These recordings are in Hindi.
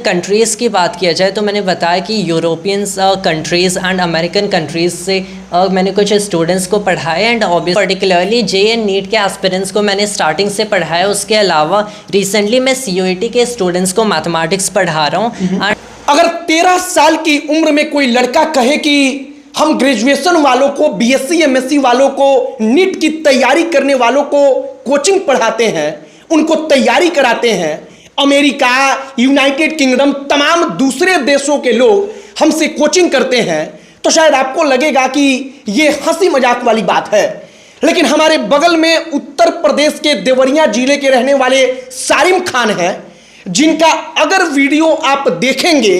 कंट्रीज़ की बात किया जाए तो मैंने बताया कि Europeans countries and American countries से मैंने कुछ स्टूडेंट्स को पढ़ाया and obviously particularly JEE and NEET के एस्पिरेंट्स को मैंने स्टार्टिंग से पढ़ाया। उसके अलावा रिसेंटली मैं CUET के स्टूडेंट्स को मैथमेटिक्स पढ़ा रहा हूँ। अगर 13 साल की उम्र में कोई लड़का कहे कि हम ग्रेजुएशन वालों को, BSc MSc वालों को, नीट की तैयारी करने वालों को कोचिंग पढ़ाते हैं, उनको तैयारी कराते हैं, अमेरिका, यूनाइटेड किंगडम, तमाम दूसरे देशों के लोग हमसे कोचिंग करते हैं, तो शायद आपको लगेगा कि ये हंसी मजाक वाली बात है। लेकिन हमारे बगल में उत्तर प्रदेश के देवरिया जिले के रहने वाले सारिम खान हैं, जिनका अगर वीडियो आप देखेंगे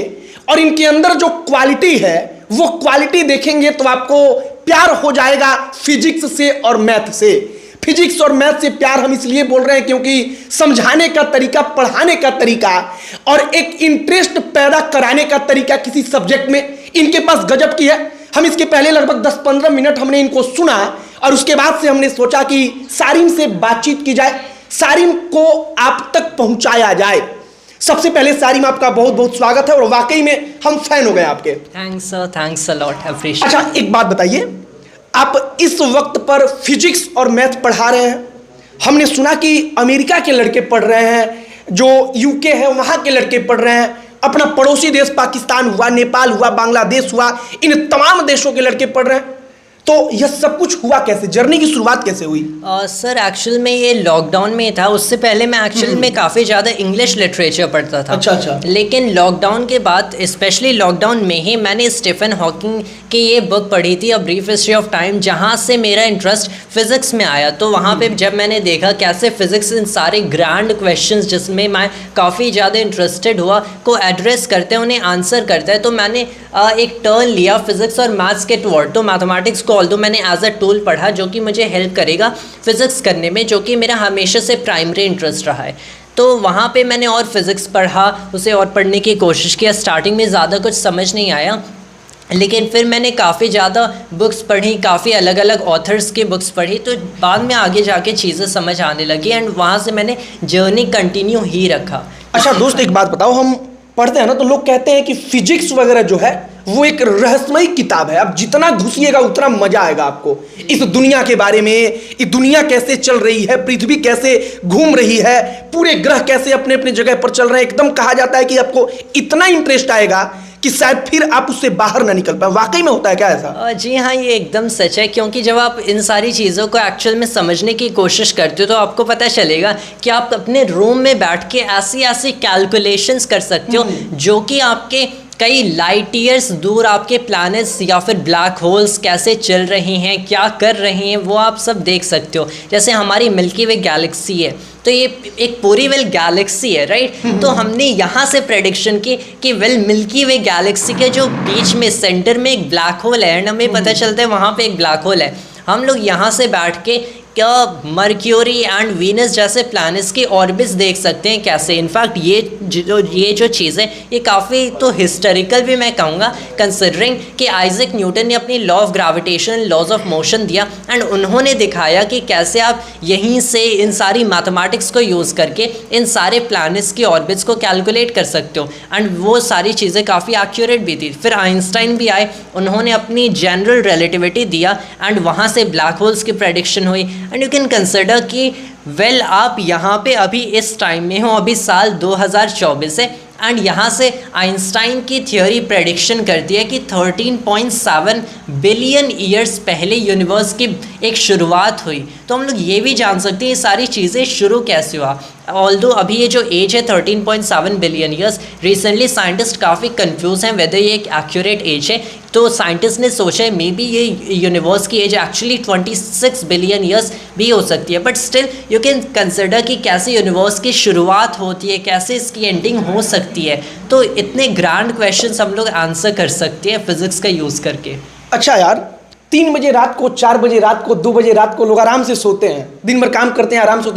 और इनके अंदर जो क्वालिटी है वो क्वालिटी देखेंगे तो आपको प्यार हो जाएगा फिजिक्स से और मैथ से। फिजिक्स और मैथ से प्यार हम इसलिए बोल रहे हैं क्योंकि समझाने का तरीका, पढ़ाने का तरीका और एक इंटरेस्ट पैदा कराने का तरीका किसी सब्जेक्ट में इनके पास गजब की है। हम इसके पहले लगभग 10-15 मिनट हमने इनको सुना और उसके बाद से हमने सोचा कि सारिम से बातचीत की जाए, सारिम को आप तक पहुंचाया जाए। सबसे पहले सारिम, आपका बहुत बहुत स्वागत है और वाकई में हम फैन हो गए आपके। Thanks sir, thanks a lot, appreciate. अच्छा, एक बात बताइए, आप इस वक्त पर फिजिक्स और मैथ पढ़ा रहे हैं। हमने सुना कि अमेरिका के लड़के पढ़ रहे हैं, जो UK है वहाँ के लड़के पढ़ रहे हैं, अपना पड़ोसी देश पाकिस्तान हुआ, नेपाल हुआ, बांग्लादेश हुआ, इन तमाम देशों के लड़के पढ़ रहे हैं। तो यह सब कुछ हुआ कैसे? जर्नी की शुरुआत कैसे हुई? सर एक्चुअल में ये लॉकडाउन में था। उससे पहले मैं एक्चुअल में काफ़ी ज़्यादा इंग्लिश लिटरेचर पढ़ता था। अच्छा। लेकिन लॉकडाउन के बाद, स्पेशली लॉकडाउन में ही, मैंने स्टीफन हॉकिंग की ये बुक पढ़ी थी, a brief history of time, जहाँ से मेरा इंटरेस्ट फिज़िक्स में आया। तो वहाँ पे जब मैंने देखा कैसे फिज़िक्स इन सारे ग्रैंड क्वेश्चंस जिसमें मैं काफ़ी ज़्यादा इंटरेस्टेड हुआ को एड्रेस करते हैं, उन्हें आंसर करता है, तो मैंने एक टर्न लिया फिज़िक्स और मैथ्स के टुवर्ड। तो मैथमेटिक्स को ऑल्दो मैंने एज अ टूल पढ़ा जो कि मुझे हेल्प करेगा फिज़िक्स करने में, जो कि मेरा हमेशा से प्राइमरी इंटरेस्ट रहा है। तो वहाँ पे मैंने और फिज़िक्स पढ़ा, उसे और पढ़ने की कोशिश किया। स्टार्टिंग में ज़्यादा कुछ समझ नहीं आया, लेकिन फिर मैंने काफ़ी ज़्यादा बुक्स पढ़ी, काफ़ी अलग अलग ऑथर्स की बुक्स पढ़ी, तो बाद में आगे जाके चीज़ें समझ आने लगी एंड वहाँ से मैंने जर्नी कंटिन्यू ही रखा। अच्छा दोस्त, एक बात बताओ, हम पढ़ते हैं ना तो लोग कहते हैं कि फिजिक्स वगैरह जो है वो एक रहस्यमयी किताब है। आप जितना घुसिएगा उतना मजा आएगा आपको इस दुनिया के बारे में, ये दुनिया कैसे चल रही है, पृथ्वी कैसे घूम रही है, पूरे ग्रह कैसे अपने अपने जगह पर चल रहे हैं। एकदम कहा जाता है कि आपको इतना इंटरेस्ट आएगा कि शायद फिर आप उससे बाहर ना निकल पाए। वाकई में होता है क्या ऐसा? जी हाँ, ये एकदम सच है, क्योंकि जब आप इन सारी चीज़ों को एक्चुअल में समझने की कोशिश करते हो तो आपको पता चलेगा कि आप अपने रूम में बैठ के ऐसी ऐसी कैलकुलेशंस कर सकते हो जो कि आपके कई लाइट ईयर्स दूर आपके प्लैनेट्स या फिर ब्लैक होल्स कैसे चल रहे हैं, क्या कर रहे हैं, वो आप सब देख सकते हो। जैसे हमारी मिल्की वे गैलेक्सी है, तो ये एक पूरी वेल गैलेक्सी है, राइट? तो हमने यहाँ से प्रेडिक्शन की कि वेल मिल्की वे गैलेक्सी के जो बीच में सेंटर में एक ब्लैक होल है एंड हमें पता चलता है वहाँ पे एक ब्लैक होल है। हम लोग यहाँ से बैठ के क्या मर्क्यूरी एंड वीनस जैसे प्लैनेट्स की ऑर्बिट्स देख सकते हैं कैसे। इनफैक्ट ये जो चीज़ है ये काफ़ी तो हिस्टोरिकल भी मैं कहूँगा, कंसिडरिंग कि आइजैक न्यूटन ने अपनी law of gravitation, laws of motion दिया एंड उन्होंने दिखाया कि कैसे आप यहीं से इन सारी मैथमेटिक्स को यूज़ करके इन सारे प्लैनेट्स की ऑर्बिट्स को कैलकुलेट कर सकते हो एंड वो सारी चीज़ें काफ़ी एक्यूरेट भी थी। फिर आइंस्टाइन भी आए, उन्होंने अपनी जनरल रिलेटिविटी दिया एंड वहाँ से ब्लैक होल्स की प्रेडिक्शन हुई। एंड यू कैन कंसिडर कि वेल आप यहाँ पे अभी इस टाइम में हो, अभी साल 2024 है एंड यहाँ से आइंस्टाइन की थ्योरी प्रेडिक्शन करती है कि 13.7 बिलियन ईयर्स पहले यूनिवर्स की एक शुरुआत हुई। तो हम लोग ये भी जान सकते हैं ये सारी चीज़ें शुरू कैसे हुआ। ऑल्दो अभी ये जो एज है 13.7 बिलियन ईयर्स, रिसेंटली साइंटिस्ट काफ़ी कंफ्यूज हैं वेदर ये एक एक्यूरेट एज है। तो साइंटिस्ट ने सोचा है मे बी ये यूनिवर्स की एज एक्चुअली 26 बिलियन ईयर्स भी हो सकती है, but still you can consider कि कैसे यूनिवर्स की शुरुआत होती है, कैसे इसकी एंडिंग हो सकती है। तो इतने ग्रैंड क्वेश्चंस हम लोग आंसर कर सकते हैं फिजिक्स का यूज़ करके। अच्छा यार, 3 बजे रात को, 4 बजे रात को, 2 बजे रात को लोग आराम से सोते हैं, दिन भर काम करते हैं, आराम से।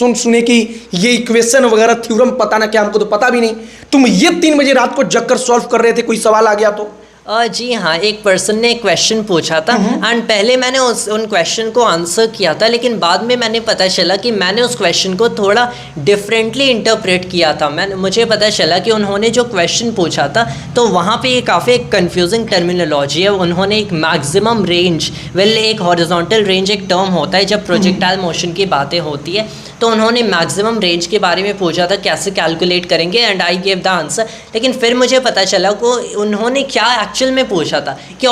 हम सुने कि ये इक्वेशन वगैरह थ्योरम पता ना क्या, हमको तो पता भी नहीं। तुम ये 3 बजे रात को जग कर सॉल्व कर रहे थे, कोई सवाल आ गया तो? जी हाँ, एक पर्सन ने एक क्वेश्चन पूछा था एंड पहले मैंने उन क्वेश्चन को आंसर किया था, लेकिन बाद में मैंने पता चला कि मैंने उस क्वेश्चन को थोड़ा डिफरेंटली इंटरप्रेट किया था। मुझे पता चला कि उन्होंने जो क्वेश्चन पूछा था तो वहाँ पे ये काफ़ी एक कन्फ्यूजिंग टर्मिनोलॉजी है। उन्होंने एक मैक्सिमम रेंज, एक हॉरिजॉन्टल रेंज एक टर्म होता है जब प्रोजेक्टाइल मोशन की बातें होती है, तो उन्होंने मैक्सिमम रेंज के बारे में पूछा था कैसे कैलकुलेट करेंगे and I gave the answer. लेकिन फिर मुझे पता चला को उन्होंने क्या एक्चुअल में पूछा था कि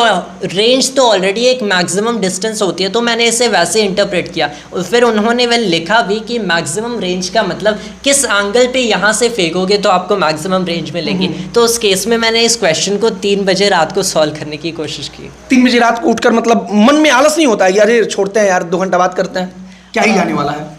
रेंज तो ऑलरेडी एक मैक्सिमम डिस्टेंस होती है, तो मैंने इसे वैसे इंटरप्रेट किया। और फिर उन्होंने लिखा भी कि मैक्सिमम रेंज का मतलब किस एंगल पे यहाँ से फेंकोगे तो आपको मैक्सिमम रेंज मिलेगी। तो उस केस में मैंने इस क्वेश्चन को 3 बजे रात को सॉल्व करने की कोशिश की। 3 बजे रात को उठकर मतलब मन में आलस नहीं होता है कि अरे छोड़ते हैं यार, 2 घंटा बात करते हैं, क्या ही जाने वाला है?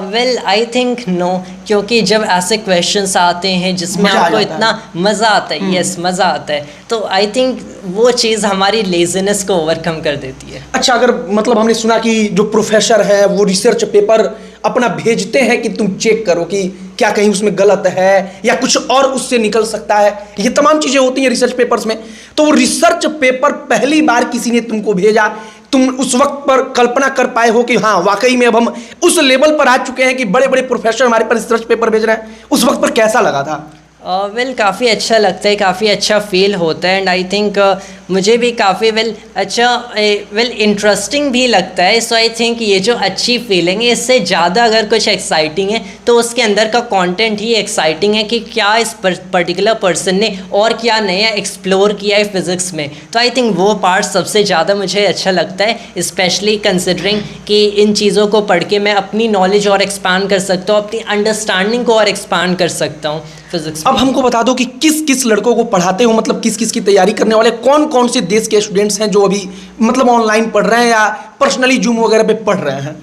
वेल आई थिंक नो, क्योंकि जब ऐसे क्वेश्चंस आते हैं जिसमें आपको इतना मज़ा आता है, यस मज़ा आता है, तो आई थिंक वो चीज़ हमारी लेजीनेस को ओवरकम कर देती है। अच्छा, अगर मतलब हमने सुना कि जो प्रोफेसर है वो रिसर्च पेपर अपना भेजते हैं कि तुम चेक करो कि क्या कहीं उसमें गलत है या कुछ और उससे निकल सकता है, ये तमाम चीज़ें होती हैं रिसर्च पेपर्स में। तो वो रिसर्च पेपर पहली बार किसी ने तुमको भेजा, तुम उस वक्त पर कल्पना कर पाए हो कि हाँ वाकई में अब हम उस लेवल पर आ चुके हैं कि बड़े बड़े प्रोफेसर हमारे पास रिसर्च पेपर भेज रहे हैं, उस वक्त पर कैसा लगा था? काफ़ी अच्छा लगता है, काफ़ी अच्छा फील होता है एंड आई थिंक मुझे भी काफ़ी इंटरेस्टिंग भी लगता है। सो आई थिंक ये जो अच्छी फीलिंग है, इससे ज़्यादा अगर कुछ एक्साइटिंग है तो उसके अंदर का कंटेंट ही एक्साइटिंग है कि क्या इस पर्टिकुलर पर्सन ने और क्या नया एक्सप्लोर किया है फिज़िक्स में। तो आई थिंक वो पार्ट सबसे ज़्यादा मुझे अच्छा लगता है, स्पेशली कंसिडरिंग कि इन चीज़ों को पढ़ के मैं अपनी नॉलेज और एक्सपांड कर सकता हूँ, अपनी अंडरस्टैंडिंग को और एक्सपांड कर सकता हूँ फिजिक्स। अब हमको बता दो कि किस किस लड़कों को पढ़ाते हो, मतलब किस किस की तैयारी करने वाले, कौन कौन से देश के स्टूडेंट्स हैं जो अभी मतलब ऑनलाइन पढ़ रहे हैं या पर्सनली जूम वगैरह पे पढ़ रहे हैं?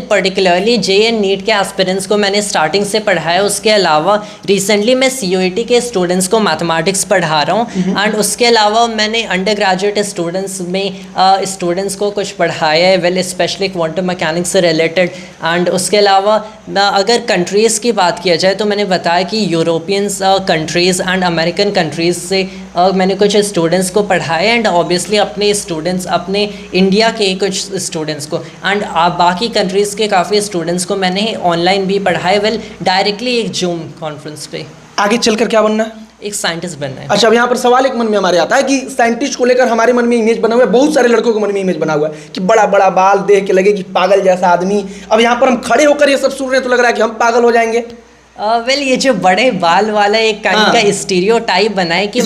पर्टिकुलरली JEE नीट के एस्पिरेंट्स को मैंने स्टार्टिंग से पढ़ाया। उसके अलावा रिसेंटली मैं CUET के स्टूडेंट्स को मैथमेटिक्स पढ़ा रहा हूँ एंड उसके अलावा मैंने अंडर ग्रेजुएट स्टूडेंट्स में स्टूडेंट्स को कुछ पढ़ाया है, स्पेशली क्वांटम मैकेनिक्स से रिलेटेड। एंड उसके अलावा अगर कंट्रीज़ की बात किया जाए तो मैंने बताया कि Europeans countries and American countries से मैंने कुछ स्टूडेंट्स को पढ़ाया एंड ऑब्वियसली अपने स्टूडेंट्स, अपने इंडिया के कुछ स्टूडेंट्स को एंड बाकी कंट्रीज़ के काफ़ी स्टूडेंट्स को मैंने ऑनलाइन भी पढ़ाया, डायरेक्टली एक जूम कॉन्फ्रेंस पे। आगे चलकर क्या बनना है? एक साइंटिस्ट बनना है। अच्छा, अब यहाँ पर सवाल एक मन में हमारे आता है कि साइंटिस्ट को लेकर हमारे मन में इमेज बना हुआ है, बहुत सारे लड़कों के मन में इमेज बना हुआ है कि बड़ा बड़ा बाल देख के लगे कि पागल जैसा आदमी। अब यहाँ पर हम खड़े होकर ये सब सुन रहे हैं तो लग रहा है कि हम पागल हो जाएंगे। ये जो बड़े बाल वाला एक काइंड का स्टीरियोटाइप बना है कि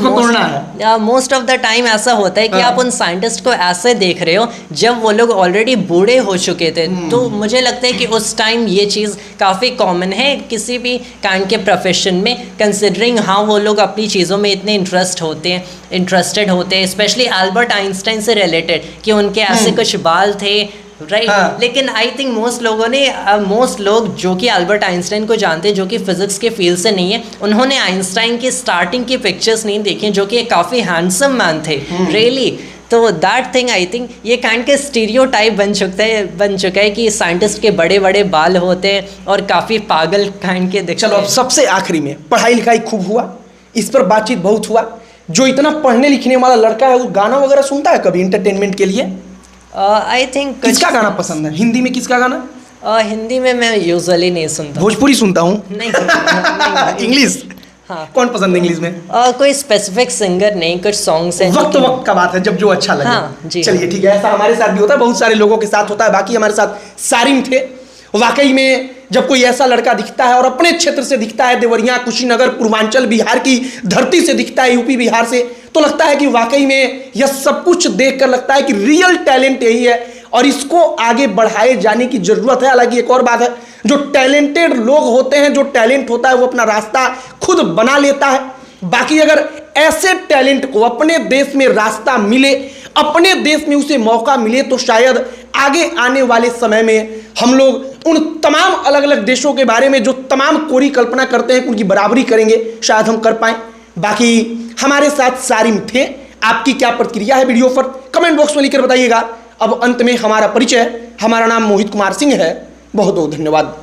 मोस्ट ऑफ द टाइम ऐसा होता है कि आप उन साइंटिस्ट को ऐसे देख रहे हो जब वो लोग ऑलरेडी बूढ़े हो चुके थे। तो मुझे लगता है कि उस टाइम ये चीज़ काफ़ी कॉमन है किसी भी काइंड के प्रोफेशन में, कंसिडरिंग हाँ वो लोग अपनी चीज़ों में इतने इंटरेस्टेड होते हैं, स्पेशली एल्बर्ट आइंस्टाइन से रिलेटेड कि उनके ऐसे कुछ बाल थे, राइट। लेकिन आई थिंक मोस्ट लोग जो कि एल्बर्ट आइंस्टाइन को जानते हैं, जो कि फिजिक्स के फील्ड से नहीं है, उन्होंने आइंस्टाइन की स्टार्टिंग की पिक्चर्स नहीं देखी, जो कि काफ़ी हैंडसम मैन थे रियली। तो दैट थिंग आई थिंक ये काइंड के स्टीरियोटाइप बन चुका है कि साइंटिस्ट के बड़े बड़े बाल होते हैं और काफ़ी पागल काइंड के दिखते हैं। चलो अब सबसे आखिरी में, पढ़ाई लिखाई खूब हुआ, इस पर बातचीत बहुत हुआ, जो इतना पढ़ने लिखने वाला लड़का है वो गाना वगैरह सुनता है कभी इंटरटेनमेंट के लिए? आई थिंक किसका गाना पसंद है? हिंदी में किसका गाना? हिंदी में मैं यूजुअली नहीं सुनता। भोजपुरी सुनता हूँ। नहीं। इंग्लिश? हाँ। कौन पसंद है इंग्लिश में? कोई स्पेसिफिक सिंगर नहीं, कुछ सॉन्ग्स हैं। वक्त का बात है, जब जो अच्छा लगे। हाँ, जी। चलिए ठीक है, ऐसा हमारे साथ भी होता है, बहुत सारे लोगों के साथ होता है। बाकी हमारे साथ सारिम थे। वाकई में जब कोई ऐसा लड़का दिखता है और अपने क्षेत्र से दिखता है, देवरिया, कुशीनगर, पूर्वांचल बिहार की धरती से दिखता है, यूपी बिहार से, तो लगता है कि वाकई में यह सब कुछ देखकर लगता है कि रियल टैलेंट यही है और इसको आगे बढ़ाए जाने की जरूरत है। हालांकि एक और बात है, जो टैलेंटेड लोग होते हैं, जो टैलेंट होता है वो अपना रास्ता खुद बना लेता है। बाकी अगर ऐसे टैलेंट को अपने देश में रास्ता मिले, अपने देश में उसे मौका मिले, तो शायद आगे आने वाले समय में हम लोग उन तमाम अलग अलग देशों के बारे में जो तमाम कोरी कल्पना करते हैं उनकी बराबरी करेंगे, शायद हम कर पाएं। बाकी हमारे साथ सारिम थे। आपकी क्या प्रतिक्रिया है वीडियो पर, कमेंट बॉक्स में लिखकर बताइएगा। अब अंत में हमारा परिचय, हमारा नाम मोहित कुमार सिंह है। बहुत बहुत धन्यवाद।